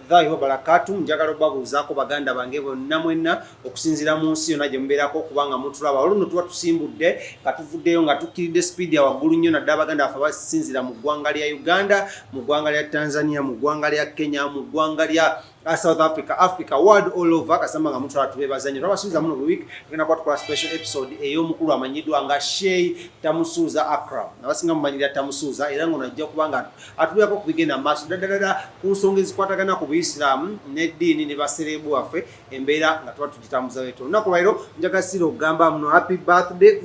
warahmatullahi wabarakatuh. Njagala obabuuzaako baganda bange bonna mwenna okusinziira mu nsi yonna gye mubeerako kubanga mutulaba. Olwo nno tuba tusimbudde nga tuvuddeyo nga tukkiridde speed ya waggulu nnyo naddala baganda baffe abasinzira mu ggwanga lya Uganda, mu ggwanga lya Tanzania, mu ggwanga lya Kenya, mu ggwanga lya South Africa, world all over. Kasamba nga mutulaba tubeebaza nnyo. Twabasuubiza muno buli week tugenda kuba tukola special episode ey'omukulu amanyiddwa nga Sheikh Tamusuuza Akram. Abasinga mumanyirira Tamusuuza era ng'onajja kuba nga atulirako ku bigenda maaso ddala ku nsonga ezikwatagana ku Buisiraamu n'eddiini ne basereebu waffe embeera nga tuba tugitambuza leero. Olunaku lwa leero njagala sira okugamba muno happy birthday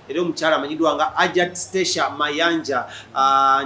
era omukyala amanyiddwa nga Ajat Stesha Mayanja.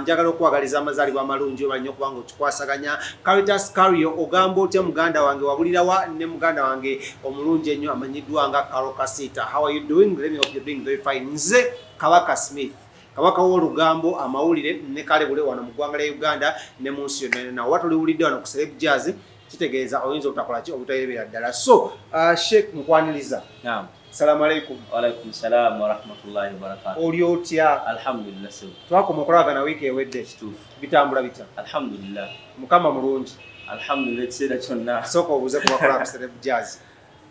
Njagala okwagaliza amazaalibwa amalungi oba nnyo kubanga okikwasaganya. Caritas Cario ogamba otya muganda wange wabulirawa ne muganda wange omulungi ennyo amanyiddwa nga Karo Kasita. How are you doing? Let me hope you're doing very fine. Nze Kabaka Smith, kabaka w'olugambo amawulire ne kale bule wano mu ggwanga lya Uganda ne mu nsi yonna. Nawe watuliwulidde wano ku Celeb Jazz kitegeeza oyinza obutakola ki obutayerebera ddala. So Sheikh mukwaniriza. Naam. Assalamu alaikum. Wa alaikum salam wa rahmatullahi wa barakatuh. Oli otya? Alhamdulillah sawa. Twakoma okolagana wiiki ewedde. Kituufu. Bitambula bitya? Alhamdulillah. Mukama mulungi. Alhamdulillah ekiseera kyonna. Sooka obuuze ku bakola ku Celeb Jazz.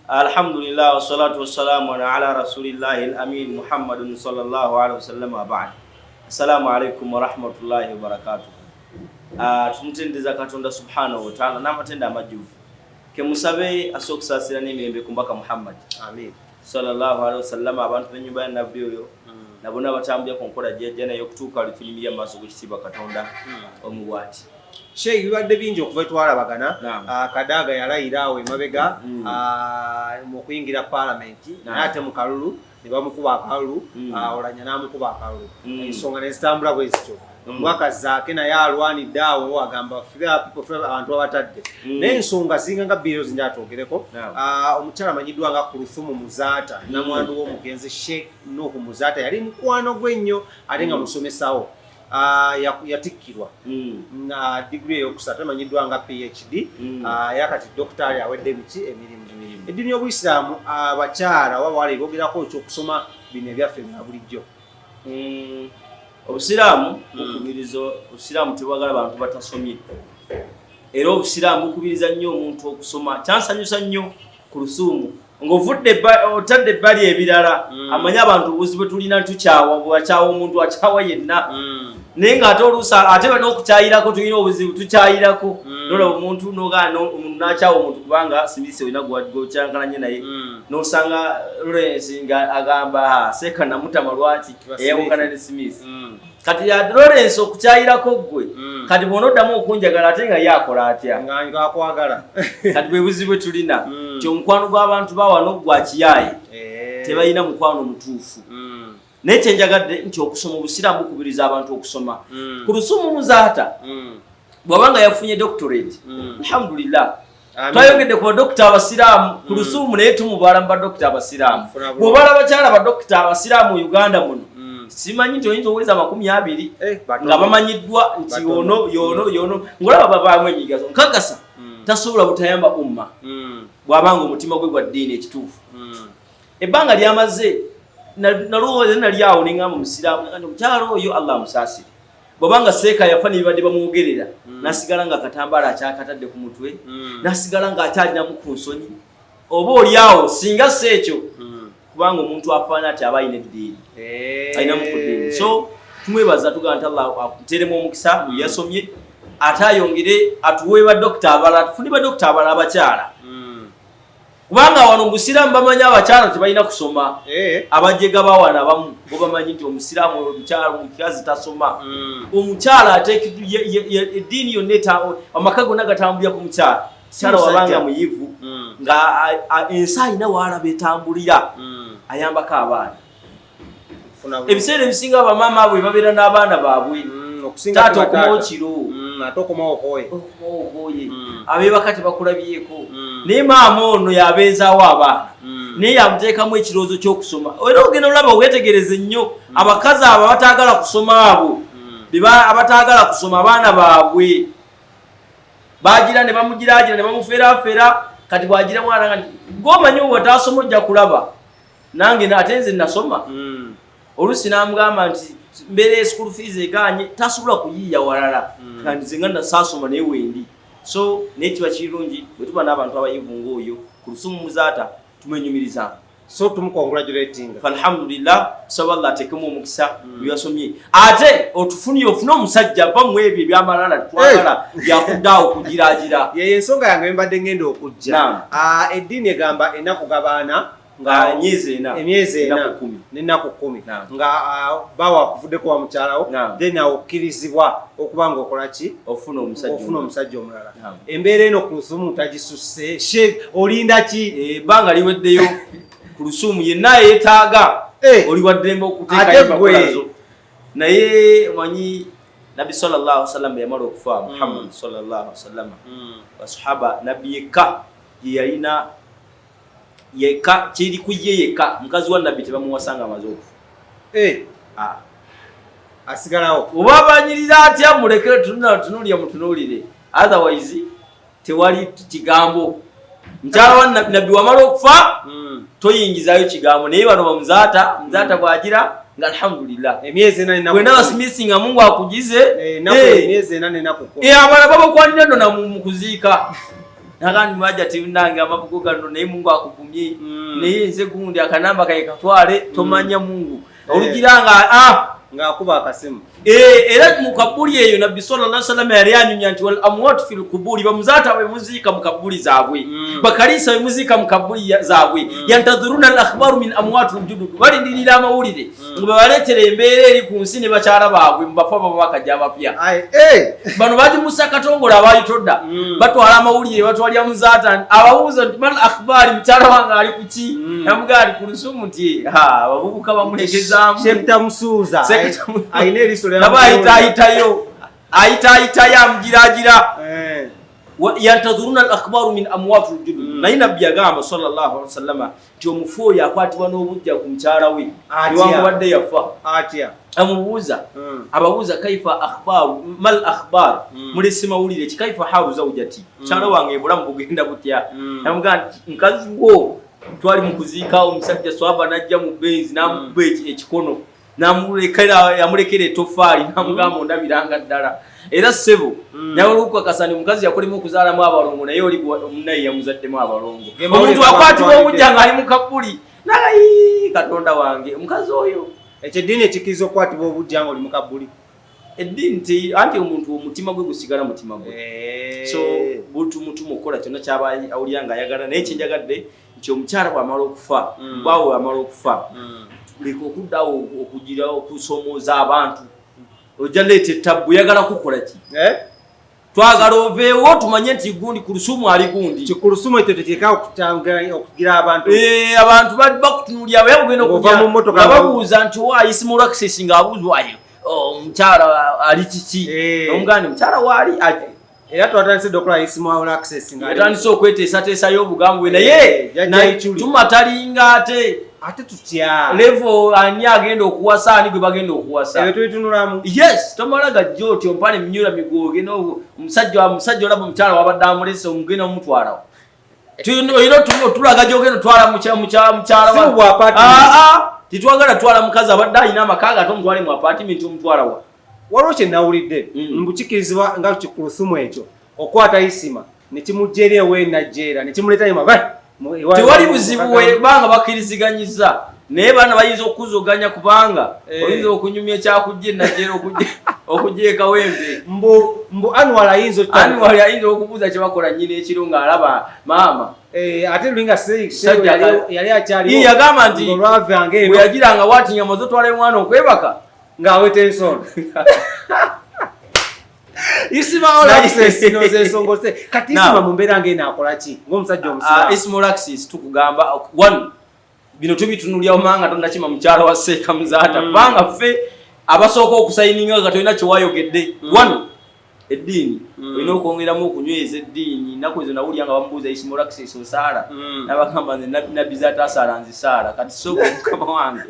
Alhamdulillah wassalatu wassalamu ala rasulillahi al-amin Muhammadun sallallahu alaihi wasallam wa ba'd. Assalamu alaikum wa rahmatullahi wa barakatuh. Tumutendeza Katonda subhanahu wa ta'ala n'amatenda amajjuvu. Ke musabe asokusaasira n'emirembe ku mbaka Muhammad. Amin. Sallallahu alaihi wasallam abantu b'ennyumba ya nabbi oyo nabona batambulira ku nkola jjajja naye okutuuka lutunyumirira mu maaso g'ekitiibwa Katonda omuwaati. Sheikh bibadde bingi okuva twalabagana. Kadaga yalayira awo emabega mu kuyingira palamenti naye ate mu kalulu ne bamukuba akalulu Oulanyah n'amukuba akalulu. Ensonga ne zitambula bwe zityo. Mwaka zaake naye alwanidde awo agamba abantu abatadde naye ensonga zinga nga bbiri zinja twogereko. Omukyala amanyiddwa nga Kuluthumu Muzaata namwandu w'omugenzi Sheikh Nuhu Muzaata yali mukwano gwe nnyo ate nga musomesawo. Yatikkirwa na degree eyokusatu emanyiddwa nga PhD yakati doctor awedde emirimu. Eddiini y'Obuisiraamu abakyala oba bawala boogerako ekyokusoma bino ebyaffe bya bulijjo. Obusiraamu bukubiriza Obusiraamu tebwagala bantu batasomye era Obusiraamu bukubiriza nnyo omuntu okusoma. Kyansanyusa nnyo Kuluthumu ng'ovudde otadde ebbali ebirala amanye abantu obuzibu bwe tulina tukyawa bwakyawa omuntu akyawa yenna naye ng'ate oluusa ate n'okukyayirako tulina obuzibu tukyayirako nolaba omuntu n'ogaana omuntu n'akyawa omuntu kubanga Smith olina gw'okyankalanye naye n'osanga Lawrence nga agamba seeka namutama lwaki eyawukana ne Smith. Kati ya Lawrence okukyayirako gwe kati bw'onoddamu okunjagala ate nga yakola atya nga akwagala. Kati bwe buzibu bwe tulina nti omukwano gw'abantu bawano gwa kiyaaye tebalina mukwano mutuufu. Naye kyenjagadde nti okusoma Obusiraamu bukubiriza abantu okusoma. Kuluthumu Muzaata bw'abanga yafunye doctorate alhamdulillah. Twayogedde ku badokita abasiraamu Kuluthumu naye tumubala mu badokita abasiraamu. Bw'obala abakyala badokita abasiraamu mu Uganda muno simanyi nti oyinza oweza 200 nga bamanyiddwa nti yono ng'olaba babaamu emigaso nkakasa tasobola butayamba umma bw'abanga omutima gwe gwa ddiini ekituufu. Ebbanga lyamaze nalowooza nali awo ne ŋŋamba Omusiraamu nti omukyala oyo Allah amusaasire. Bw'obanga seeka yafa ne bibadde bamwogerera n'asigala nga akatambaala akyakatadde ku mutwe n'asigala ng'akyalinamu ku nsonyi oba oli awo singa si ekyo kubanga omuntu afaana ati aba ayina eddiini ayinamu ku ddiini. So tumwebaza tugamba nti Allah akuteremu omukisa yasomye ate ayongere atuwe badokita abalala tufune badokita abalala abakyala kubanga wano mu Busiraamu bamanyi abakyala tebalina kusoma. Abajjega bawana abamu bo bamanyi nti Omusiraamu omukyala omukazi tasoma. Omukyala ateekeddwa eddiini yonna amaka gonna gatambulira ku mukyala. Mukyala wabanga muyivu nga ensi alina waalaba etambulira ayambako abaana. Ebiseera ebisinga bamaama bwe babeera n'abaana baabwe taata okumawo kiro ate okumawo okooye abeebaka tebakulabyeko naye maama ono yabeezaawo abaana naye yamuteekamu ekirowoozo ky'okusoma. Era ogenda olaba weetegereze nnyo abakazi abo abataagala kusoma abo abataagala kusoma abaana baabwe baagira ne bamugiraagira ne bamufeerafeera kati bwagira mwana nga ng'omanyi bw'otaasoma ojja kulaba nange ate nze nasoma oluusi n'amugamba nti mbeera school fees egaanye tasobola kuyiiya walala kandi nze nga nasaasoma naye wendi so nekiba kirungi bwe tuba n'abantu abayivu ng'oyo ku lusumu muzaata tumwenyumirizanga. So tumukongratulating. Alhamdulillah, tusaba Allah atekemu omukisa byasomye. Ate ofune omusajja ava mu ebyo ebyamalala twagala byakuddawo kugiraagira. Ye ensonga yange mbadde ngenda okujja. Eddiini egamba ennaku gabaana nga emyezi ena n'ennaku 10 nga bawa akuvuddeko wa mukyalawo then okkirizibwa okuba nga okola ki ofuna omusajja omulala. Embeera eno ku lusumu tagisusse olinda ki ebbanga liweddeyo ku lusumu yenna yeetaaga oli waddembe okuteekayo bakolazo. Naye omanyi Nabbi sallallahu alaihi wasallam bwe yamala okufa, Muhammad sallallahu alaihi wasallam basahaba nabbi yekka ye yalina yekka kiri ku ye yekka mukazi wa nabbi tebamuwasanga amaze okufa. Asigalawo oba banyirira atya muleke tunulya mutunuulire, otherwise tewali kigambo. Mukyala wa nabbi wamala okufa toyingizayo kigambo. Naye bano bamuzaata bwagira nga alhamdulillah emyezi ena nina wena basimisi nga Mungu akugize emyezi ena nina kukoma abana babakwanira ndo mu kuziika nakandi mwaja tinange amabugo gano naye Mungu akugumye naye nze gundi akanamba kaye katwale tomanya Mungu olugiranga ng'akuba akasimu. Era mu kabuli eyo Nabbi sallallahu alaihi wasallam yali anyumya nti wal amwat fil kuburi, bamuzaata bwe muziika mu kabuli zaabwe, bakalisa bwe muziika mu kabuli zaabwe, yantadhuruna al akhbaru min amwat al judud, balindirira amawulire ngo babaleetere embeera eri ku nsi ne bakyala baabwe mu bafa babakajja abapya. Bano bagimusa Katongola abayitodda batwala amawulire batwalya muzaata abawuza nti mal akhbari mukyala wange ali ku ki, namugaali ku lusumu nti abavubuka bamulegezaamu Shekta Musuuza ayina eriso lya ayita amugiraagira yantadhuruna al akhbaru min amwat al judud. Naye nabbi yagamba sallallahu alaihi wasallam nti omufu oyo akwatibwa n'obujja ku mukyala we niwamubadde yafa atya amubuuza ababuuza kaifa akhbaru mal akhbar mulesi mawulire kikaifa haru zawjati mukyala wange ebulamu bugenda butya. namugamba nti mukazi wo twali mu kuziika omusajja swaba najja mu benzi namuba ekikono yamulekera etoffaali namugamba ondabiranga ddala. Era ssebo nyawulukwa kasani mukazi yakolemu okuzaalamu abalongo naye oli omunaye yamuzaddemu abalongo. Omuntu akwatibwa omujja ng'ali mu kabuli nayi Katonda wange omukazi oyo. Ekyo eddiini ekikiriza okukwatibwa obujja nga oli mu kabuli. Eddiini anti omuntu omutima gwe gusigala mutima gwe. So butu mutumu okukola kyonna kyaba awulira ng'ayagala. Naye kyenjagadde nti omukyala bw'amala okufa bwawe amala okufa leka okuddawo okugira okusomooza abantu. Ojja leeta ettabbu yagala kukola ki? Twagala oveewo tumanye nti gundi ku lusumu ali gundi. Ku lusumu ekyo tekyeka okugira abantu. Abantu bakutunuulira bwe bugenda okujja babuuza nti owa isimu access ng'abuuzwayo omukyala ali kiki? Omugandi mukyala waali era twatandise okukola isimu access atandise okweteesateesayo obugambo bwe naye tumatalinga ate tutya level ani agenda okuwasa ani gwe bagenda okuwasa ebyo tubitunulamu. Yes, tomala gajja otyo mpale minyula migoge no omusajja olaba omukyala wabadde amulese omugenda omutwalawo tuyino tulaga gyogenda twala mukyala wa titwagala twala mukazi abadde alina amakaaga ate omutwale mu apartment omutwalawa. Waliwo kye nawulidde mbukikirizibwa nga ku lusumu ekyo okwata isima ne kimujja eri ew'enajjeera ne kimuleetayo tewali buzibu webanga bakkiriziganyiza naye baana bayinza okuzoganya kubanga oyinza okunyumya ekyakujja enajjeera okujja ekawempe mbu Anwar ayinza okubuuza kye bakola nnyina ekiro ng'alaba maama ate lulinga yali akyaliwo yagamba nti bwe yagiranga waati nyama zotwala omwana okwebaka ng'aweta ensonga isima olaxesongose kati isima mu mbeera ng'eno akola ki ng'omusajja omusiraamu? Isima olaxis tukugamba one bino tubitunulya omanga tonnakima mukyala wa Seeka Muzaata kubanga ffe abasooka okusayininga nga tolina kyewayogedde. One eddiini olina okwongeramu okunyweza eddiini. Nnaku ezo nawulya nga bamubuuza isima olaxis osaala nabagamba nze nabbi Zaata asaala nzisaala kati sooka omukama wange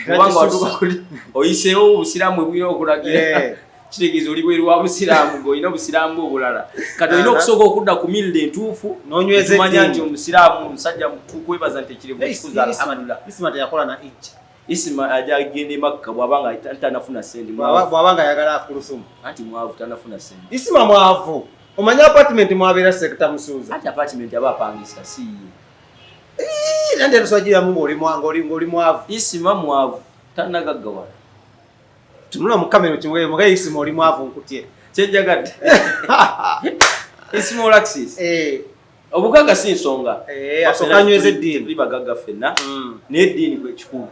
kubanga watuuka kuli oyiseewo obusiraamu bwina okulagira kitegeeza oli bweru wa busiraamu ng'olina obusiraamu obulala kati olina okusooka okudda ku milira entuufu tumanya nti omusiraamu omusajja mutuufu webaza nti ekirivu ekikuza alhamdulillah. Isima teyakola na ijja. Isima ajja agenda e Makka bw'abanga tanafuna sente bw'abanga ayagala ku lusumu anti mwavu tanafuna sente. Isima mwavu Omanya apartment mwabera sector Musuuza. Ati apartment abapangisa si. Nande tusajira mu ngoli mwavu. Isima mwavu tanagaggawala. Tunula mu kamera kimwe muga isima oli mwavu nkutye. Kyenjagadde. Isima olaxis. Obugaga si nsonga. Asokanyweze eddiini. Libagaga fenna. N'eddiini kwe kikulu.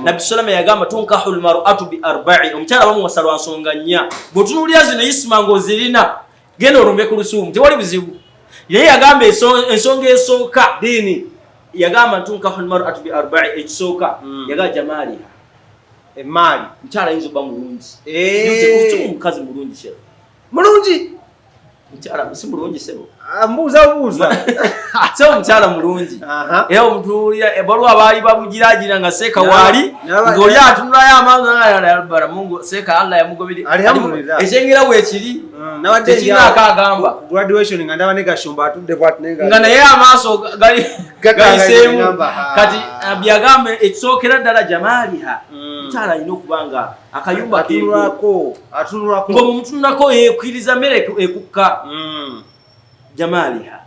Nabbi Salama yagamba tunkahul mar'atu bi arba'i. Omukyala bamuwasa nsonga nnya. Bw'otunuulira zino isima ng'ozirina genda olumbe ku lusuumu tewali buzibu. Naye yagamba ensonga esooka ddiini. Yagamba tunkahul mar'atu bi arba'i ekisooka yaga jamaaliha. Emaali. Mukyala ayinza obba mulungi. Yute omukazi mulungi sha. Mulungi. Mukyala si mulungi sebo. Mbuuza. So mukyala mulungi. Era omutuulira ebaluwa baali babugiraagira nga seeka waali ng'oli atunulayo amanga Mungu seeka Allah yamugobere. Alhamdulillah. Ekyengera bwekiri. Nawadde tekirina akagamba. Graduation nga ndaba ne Gashumba atudde bw'atunenga. Nga naye amaaso gayiseemu. Kati byagamba ekisookera ddala jamaaliha. Mukyala alina okuba nga akayumba atunulako. Ng'omutunulako yeekwiriza mmere ekukka. Jamaaliha.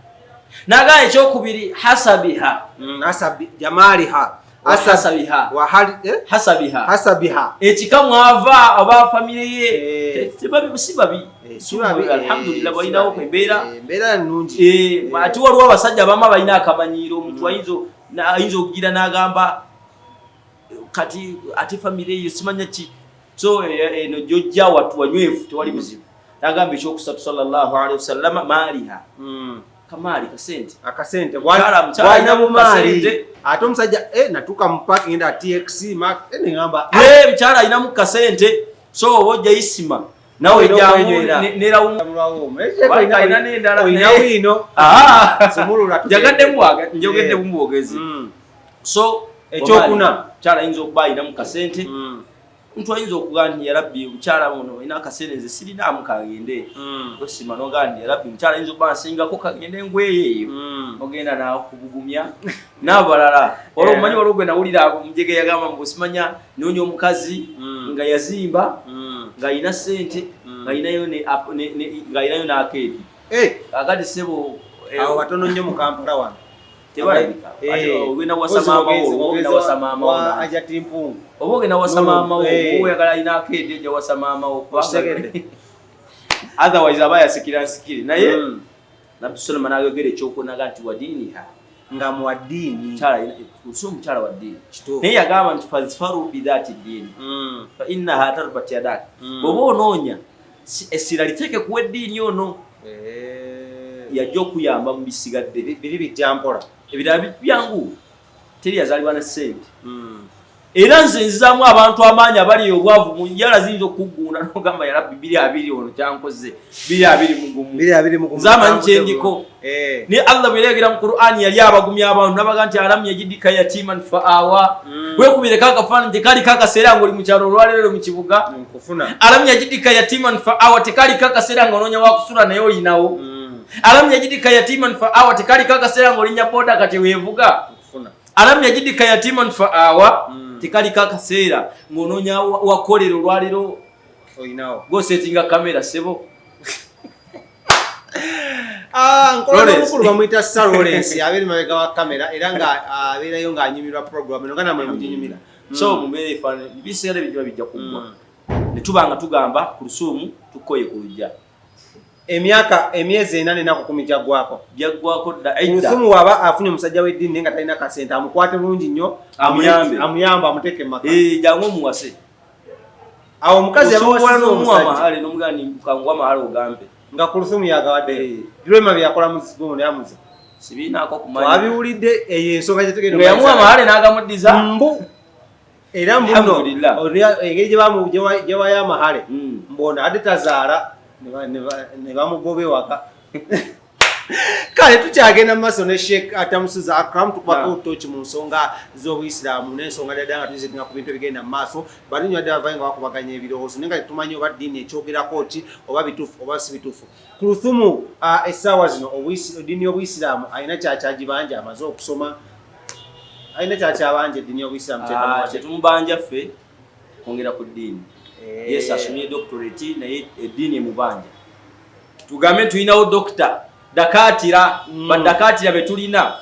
Naga ekyokubiri hasabiha. Jamaaliha. Hasabiha. Ekika mwava aba family ye. Tebabi si babi. Alhamdulillah balinawo embeera. Embeera nnungi. Ati waliwo abasajja abamu balina akamanyiiro omuntu ayinza okugira n'agamba kati ate family ye simanya ki. So eno jojja watu wanywefu tewali buzibu. Nagamba ekyokusatu sallallahu alaihi wasallam maaliha. Kamali kasente. Akasente. Bwana mu maali. Ate omusajja natuka mu parking nda TX Mark ngamba. Mchala alina mu kasente. So wojja isima. Nawe jamu nerawo. Waka ina nendala. Oyina wino. Simulula. Jagadde mwaga njogedde bumwogezi. So ekyokuna mchala ayinza okuba alina mu kasente. Mtu ayinza okugamba ya Rabbi mukyala ono ina akaseneze sirinaamu kagende osima n'ogamba ya Rabbi mukyala ayinza okuba nsingako kagende ngweyeeyo ogenda nakubugumya n'abalala olwo omanyi waliwo gwe nawulira omujege yagamba mbu osimanya noonya omukazi nga yazimba ng'alina ssente ng'alinayo n'akeedi agadi sebo awo batono nnyo mu Kampala wano tebalabika ogenda wasa maama wo ogenda wasa maama wo ajati mpungu oba ogenda wasa maama wo oyagala alina akeedi ejja wasa maama wo otherwise aba yasikira nsikire naye Nabbi Sulaiman n'ayogera ekyokunaga nti wadiiniha nga mu ddiini so omukyala wa ddiini naye yagamba nti fazfaru bidhaati ddiini fa innaha tarbat yadak bw'oba onoonya essira liteeke kuwa eddiini ono yajja okuyamba mu bisigadde biri bijjampola ebirala byangu teri yazaalibwa ne ssente era nze nzizaamu abantu amaanyi abali obwavu mu njala ziyinza okuggunda n'ogamba ya Rabbi 220 ono kyankoze 220 mugumu nzaamanyi kyendiko ne Allah bweregera mu Qur'ani yali abagumya abantu nabaga nti alam yajidika yatiman fa'awa wekubireko akafaananyi tekali kakaseera ng'oli mu kyalo olwaleero mu kibuga alam yajidika yatiman fa'awa tekali kakaseera ng'onoonya wakusula naye olinawo alam yajidika yatiman fa'awa tekali kakaseera ng'olinya boda kati weevuga alam yajidika yatiman fa'awa tekali kakaseera ng'onoonya wakolero olwaleero olinawo gosetinga kamera sebo nkola omukulu bamuyita Sir Lawrence abeera mabega wa kamera era nga abeerayo ng'anyumirwa program eno nga namwe muginyumira so mumbeera efaanana ebiseera bijja bijja kuggwa ne tuba nga tugamba ku lusuumu tukoye ku lujja emyezi 4 n'ennaku 10 gyaggwako Mufumu waba afunye omusajja w'eddiini naye nga talina kasente amukwate bulungi nnyo amuyambe amuteeke mumaka jangu omuwase awo omukazi yabawasaamahale n'omugani kanguwa mahale ogambe nga ku lusumu yagawadde Lwema byakola muzigo neyamuze sibiinaako kumanya wabiwulidde eyo ensonga nga yamuwa amahale n'agamuddiza mbu era mbuno engeri gye wayo amahale mbona ate tazaala ne bamugoba ewaka kale tukyagenda mu maaso ne Sheikh Atamusuza Akram tukubako utoki mu nsonga z'Obuyisiraamu n'ensonga ddala nga tuzitinga ku bintu ebigenda mu maaso balinywa ddala bavayo nga bakubaganya ebirowoozo naye nga tetumanyi oba ddiini ekyogerako ki oba bituufu oba si bituufu ku Luthumu essaawa zino eddiini y'Obuyisiraamu alina kyakyagibanja amaze okusoma alina kyakyabanja eddiini y'Obuyisiraamu kyetumubanja ffe kwongera ku ddiini Yesu asomye doctorate naye eddiini emubanja tugambe tulinawo dokita dakatira badakatira betulina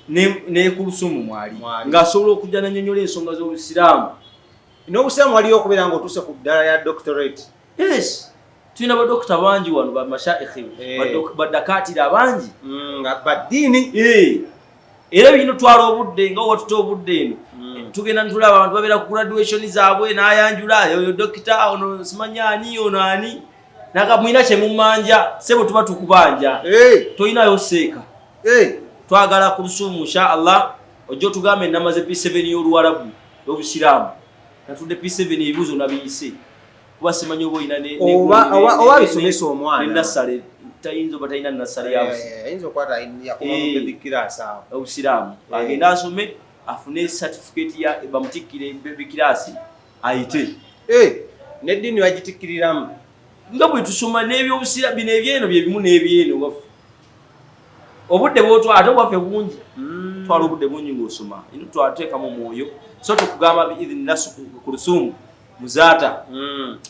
ne kulusumu mwali ngasobola okujja nanyonyola ensonga z'obusiraamu n'obusiraamu waliyo okubeera nga otuse ku ddala ya doctorate. Yes, tulina badokita bangi wano bamashaikhi badakatira bangi nga baddiini era bino twala obudde nga watuta obudde eno tugenda ntulaba abantu babeera ku graduation zaabwe n'ayanjula oyo dokita ono simanyani ono ani nakamwina kye mumanja sebo tuba tukubanja toyinayo seeka twagala ku lusumu inshallah ojjo tugambe namaze P7 y'Oluwarabu y'Obusiraamu natudde P7 ebibuzo nabiyise kuba simanyi oba oyina oba bisomesa omwana nasale tayinza oba talina nasale ayinza okwata yakoma mu baby class awo Obusiraamu agenda asome afune certificate ya bamutikkire baby class ayite n'eddiini bagitikkiriramu nga bwe tusoma n'ebyobusiraamu bino ebyeno bye bimu n'ebyeno obudde bwotwala ate bwaffe bungi twala obudde bungi ng'osoma ino twateekamu omwoyo so tukugamba biidhinillah ku lusumu muzaata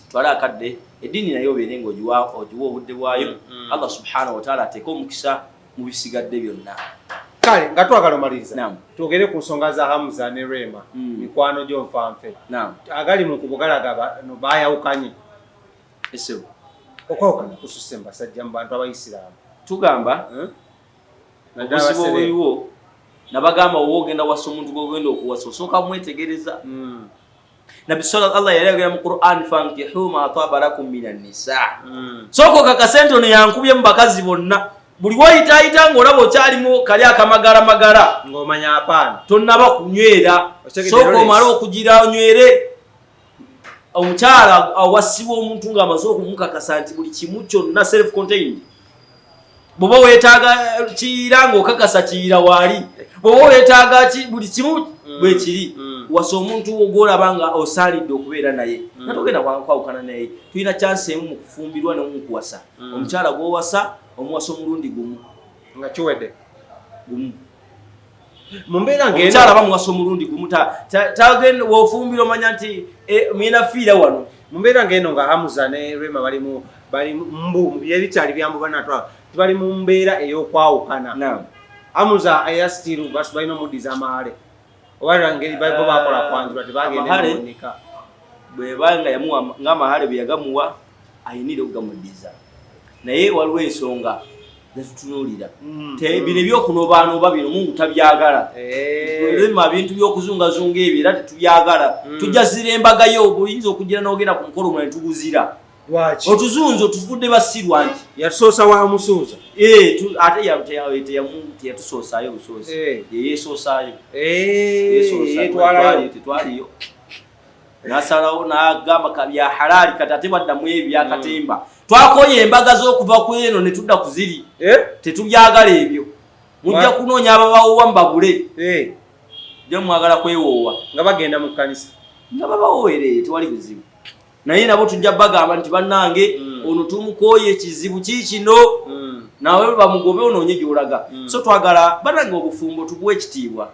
twala akadde eddiini naye obeere ng'ogiwa obudde bwayo Allah subhanahu wa ta'ala ateeke omukisa mu bisigadde byonna. Kale nga twagala omaliriza twogere ku nsonga za Hamza ne Rema mikwano gy'onfanfe agali mu kubugalaga no baayawukanye okwawukana kususse mu basajja mu bantu abayisiraamu tugamba obuzibu obuliwo nabagamba wowe ogenda wasa omuntu gw'ogenda okuwasa osooka mwetegereza Nabi sallallahu Allah yayogera mu Qur'an fankihu ma taba lakum minan nisa soko kakasente ono yankubye mu bakazi bonna buli wayitaayita ng'olaba okyalimu kali akamagara ng'omanya apaana tonnaba kunywera soko omala okugira onywere omukyala awasibwa omuntu ng'amaze okumukakasa nti buli kimu kyonna self contained bwoba weetaaga kiyira ng'okakasa kiyira waali bwoba weetaaga buli kimu bwe kiri wasa omuntu ogwolaba nga osaalidde okubeera naye natogenda kwawukana naye tulina chance emu mu kufumbirwa n'omu kuwasa omukyala gw'owasa omuwasa omulundi gumu nga kiwedde gumu mu mbeera omukyala bamuwasa omulundi gumu tagenda wofumbira omanya nti mwina fiira wano mu mbeera ng'eno nga Hamza ne Rema bali mbu ebikyali byambu banatwala tibali mu mbeera ey'okwawukana Hamza ayasitiru basi balina omuddiza amaale oba ngeri bo bakola kwanjula tebagenda kunika bwebanga yamuwa ng'amahaale bwe yagamuwa ayinire okugamuddiza naye waliwo ensonga zetutunuulira bino ebyokunobaanoba bino Mungu tabyagala Rema bintu by'okuzungazunga ebyo era tetubyagala tujjazira embagayo obuyinza okugira n'ogenda ku mukolo mwe tuguzira otuzunza otuvudde basirwa nti yatusoosa wa musuuza ate teyatusoosayo busoosi yeyesoosaayo tetwaliyo nasalawo n'agamba bya halaali kati ate baddamu ebyo byakatemba twakoye embaga z'okuva ku eno ne tudda ku ziri tetubyagala ebyo mujja kunoonya ababawowa mbabule jja mwagala kwewoowa nga bagenda mu kkanisa nga babawowereye tewali buzibu naye nabo tujja bagamba nti bannange ono tumukoye ekizibu kikino nawe bamugobe onoonye gy'olaga so twagala bannange obufumbo tuguwe ekitiibwa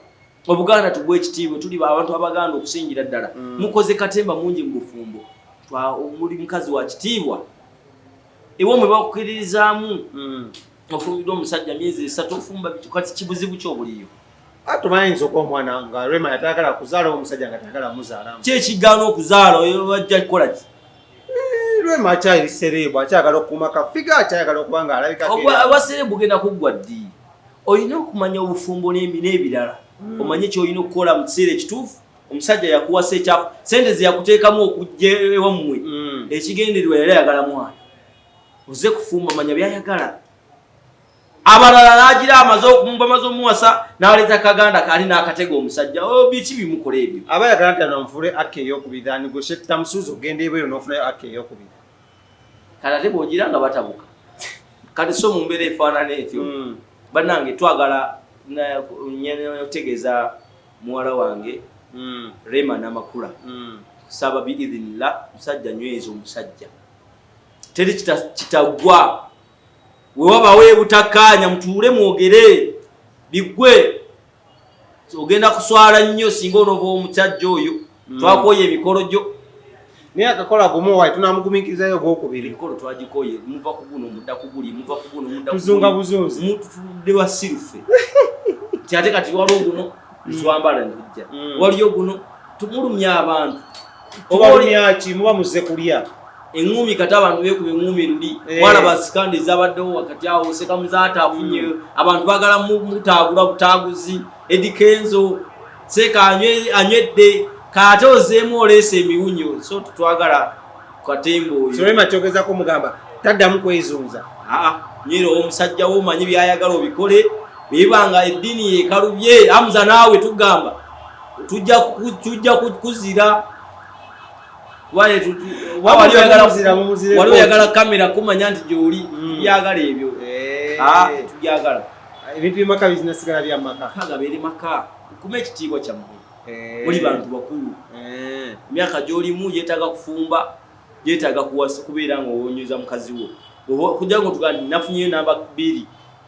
Obuganda tuguwe ekitiibwa tuli abantu abaganda okusingira ddala mukoze katemba mungi mu bufumbo muli mukazi wa kitiibwa ewo mwe bakukkiririzaamu ofumbirwa omusajja myezi 3 ofumba kati kibuzibu kyobuliyo atumayinza okw'omwana nga Rema yatagala kuzaala omusajja nga tagala muzaalamu kyekigaana okuzaala oyo bajja kukola ki Rema akyali serebu akyagala okukuuma kafiga akyagala okuba nga alabika abaserebu genda kuggwa ddi olina okumanya obufumbo n'ebirala omanye kyolina okukola mu kiseera ekituufu omusajja yakuwasa ekyafu sente ze yakuteekamu okujja ewammwe ekigendererwa yali ayagala mwana oze kufumba manya byayagala abalala n'agira amaze okumumba amaze omuwasa n'aleeta kaganda kaali n'akatega omusajja biki bimukola ebyo abayagala nti anamufule akka ey'okubiri anigoshe tamusuuza ogenda ebweru n'ofunayo akka ey'okubiri kati ate bw'ogira nga batabuka kati so mu mbeera efaanana etyo bannange twagala otegeeza muwala wange Rema n'amakula kusaba biidhinillah musajja nyweza omusajja teri kitagwa wewabawo ebutakkaanya mutuule mwogere biggwe ogenda kuswala nnyo singa onova omusajja oyo twakoye emikolo gyo Myaka kola gumu wayi tunamugumikirizayo gwokubiri. Emikolo twagikoye muva ku guno mudda ku guli muva ku guno mudda ku Tuzunga buzuuzi. Mutudde wa sirufe. Kyate kati waliwo guno twambala ndijja. Waliyo guno tumulumya abantu. Obalumya ki muba muze kulya. Engumi kati abantu beekuba engumi luli wala basikandi zabaddewo wakati awo sekamuzaata afunye abantu bagala mutaagula butaaguzi edikenzo seka anywedde kate ozeemu oleesa emiwunyo so tutwagala katembo oyo Rema kyogezako mugamba taddamu kwezunza. nyero omusajja wo omanyi byayagala obikole bibanga eddiini yekalubye amuza naawe tugamba tujja kuzira wali oyagala kamera kumanya nti gyoli tubyagala ebyo tubyagala ebintu by'emaka bizinasigala bya maka gabeere maka kuma ekitiibwa kyammwe muli bantu bakulu emyaka gy'olimu yeetaaga kufumba yeetaaga kubeera nga owonyeza mukazi wo kujja ngo tugaa nafunyeyo namba 2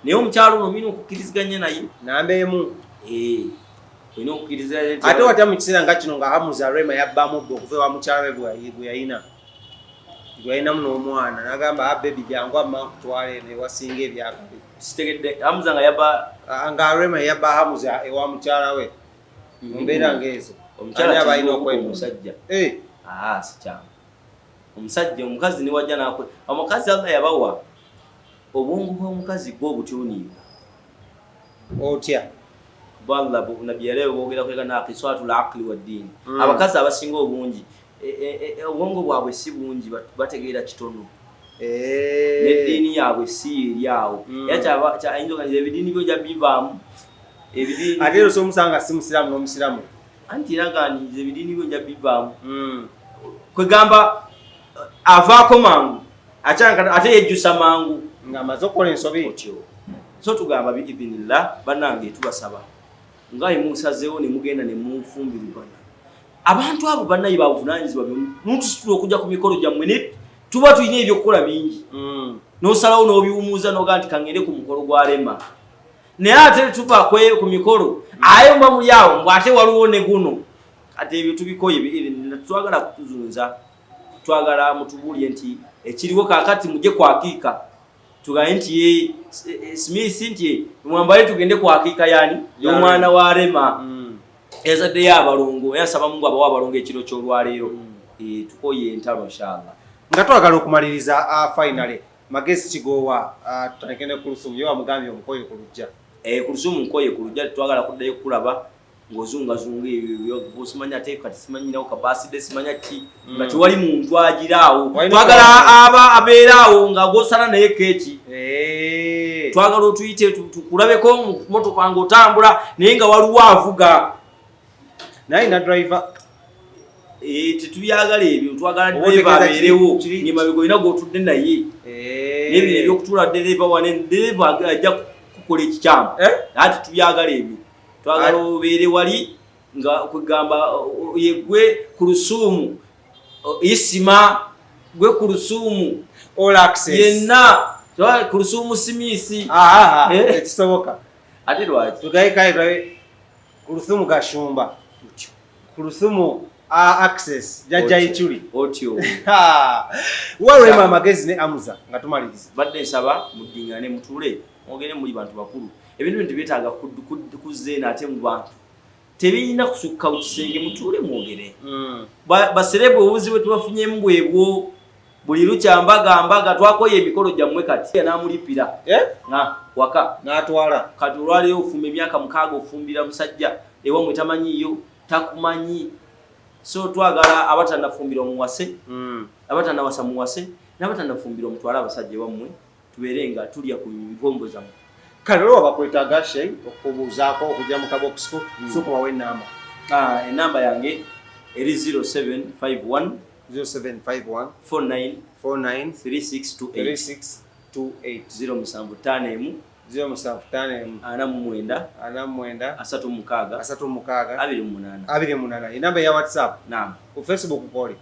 naye omukyalo ono olina okukkiriziganya naye namba emu olina okukkiriziganya ate watya mu kiseera nga kino nga Hamuza Rema yabbaamu bwe okuva ewa mukyala we gwe yalinamu n'omwana n'agamba bebi jangu amma kutwala eno ewasinga ebyakale sitegedde Hamuza nga yabba nga Rema yabba Hamuza ewa mukyala we mbeera ng'ezo omukyala balina omusajja sikyama omusajja omukazi ne wajja nakwe omukazi aga yabawa obwongo bw'omukazi gwo obutuuniibwa otya balla nabi yalewe bogera kwega na qiswatul aqli wad din abakazi abasinga obungi obwongo bwabwe si bungi bategeera kitono n'eddiini yaabwe si eryawo yacha ayinzoganira ebidiini byo jabivaamu ebidiini ate ero somusanga si musiramu n'omusiramu anti eraganiza ebidiini byo jabivaamu kwegamba avaako mangu ate yejjusa mangu ng'amaze okukola ensobi otyo so tugamba biidhinillah bannange tubasaba nga emusazeewo ne mugenda ne mufumbiribana abantu abo bannaye babuvunaanyizibwa mutusitula okujja ku mikolo gyammwe ne tuba tulina ebyokukola bingi n'osalawo n'obiwumuuza n'oga nti kaŋŋende ku mukolo gwa Rema naye ate tuva ku mikolo aye mba muli awo mbw ate waliwo ne guno kati ebyo tubikoye twagala kutuzunza twagala mutubuulye nti ekiriwo kaakati mujje kwakiika tugaye nti Smith nti mwambale tugende kwakiika yani y'omwana wa Rema yazaddeyo abalongo yasaba Mungu abawa abalongo ekiro ky'olwaleero tukoye entalo inshallah nga twagala okumaliriza finally Magezi Kigowa tutandikene ku Lusumu yo amugambye omukoye ku lujja ku Lusumu nkoye ku lujja twagala kuddayo kulaba ng'ozungazunga ebyo bw'osimanya ate kati simanyirawo kabaside simanya ki nga tewali muntu agiraawo twagala abeeraawo nga gosala naye keeki twagala otuyite tukulabeko mu motoka ng'otambula naye nga waliwo avuga naye na driver tetubyagala ebyo twagala driver abeerewo ng'emabega olina gw'otudde naye n'ebino ebyokutuula dereva wane dereva ajja kukola ekikyamu ate tubyagala ebyo twagala obeere wali nga kwegamba yegwe ku Lusumu isima gwe ku Lusumu all access yenna ku Lusumu simisi ekisoboka ate lwaki tugaye ku Lusumu gashumba ku Lusumu access jajja ichuli otyo Rema Magezi ne Hamuza nga tumaliriza badde nsaba muddingane mutule mwogere muli bantu bakulu ebintu bintu byetaaga kuzeena ate mu bantu tebirina kusukka ku kisenge mutuule mwogere baserebwe obuzibu tubafunyemu bwebwo buli lukyambaga twakoye emikolo gyammwe kati n'amulipira waka n'atwala kati olwaleero ofumba emyaka 6 ofumbira musajja ewamwe tamanyiyo takumanyi so twagala abatanafumbira omuwase abatanawasa muwase n'abatanafumbira omutwala abasajja ewamwe tubeere nga tulya ku bibombo zammwe kale olwo bakwetaaga Shey okubuuzaako okujja mu kaboxiko sooka wawe enamba enamba yange eri 0751 49 3628 075 49 28 enamba ya WhatsApp naam ku Facebook kole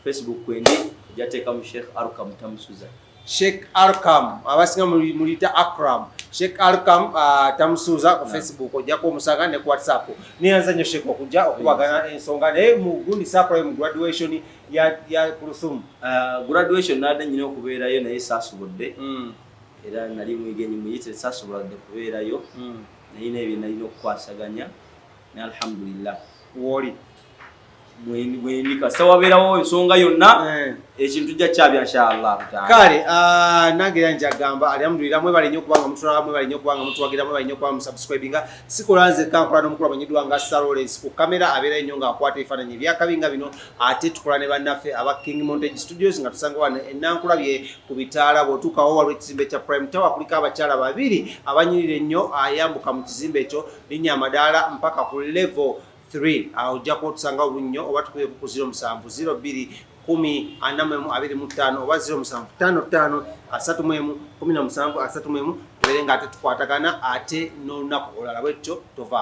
Facebook kwendi jateeka mu Sheikh Aruka Mutamusuza Sheikh Arkam abasinga mulita Akram Sheikh Arkam tamusuuza ku Facebook ojjako omusanga ne ku WhatsApp niyanza nnyo Sheikh okujja okubagana ensonga naye mu gundi saakolayo mu graduation ya Kulthum. Graduation nadde nyina okubeerayo naye saasobodde era nali mwigenyi muyite saasobodde kubeerayo naye nebyo nalina okukwasaganya ne alhamdulillah woli mwendi kasa wabeerawo ensonga yonna ekintu jja kyabya inshallah kale nange era njagamba alhamdulillah mwebale nnyo kubanga mutulaba mwebale nnyo kubanga mutuwagira mwebale nnyo kubanga musubscribinga sikolanze kankola n'omukulu amanyidwa nga Salores ku kamera abeera nnyo nga akwata ebifaananyi ebyakabinga bino ate tukola ne bannaffe aba King Montage Studios nga tusanga wano enankulabye ku bitaala bw'otuukawo waliwo ekizimbe kya Prime Tower kuliko abakyala babiri abanyirira ennyo ayambuka mu kizimbe ekyo linnya amadaala mpaka ku level 3 awo ojja kuba otusanga olunnyo oba tukube ku 07 02 10 oba 0755 31 17 31 tubeere nga ate tukwatagana ate n'olunaku olala bwetyo tova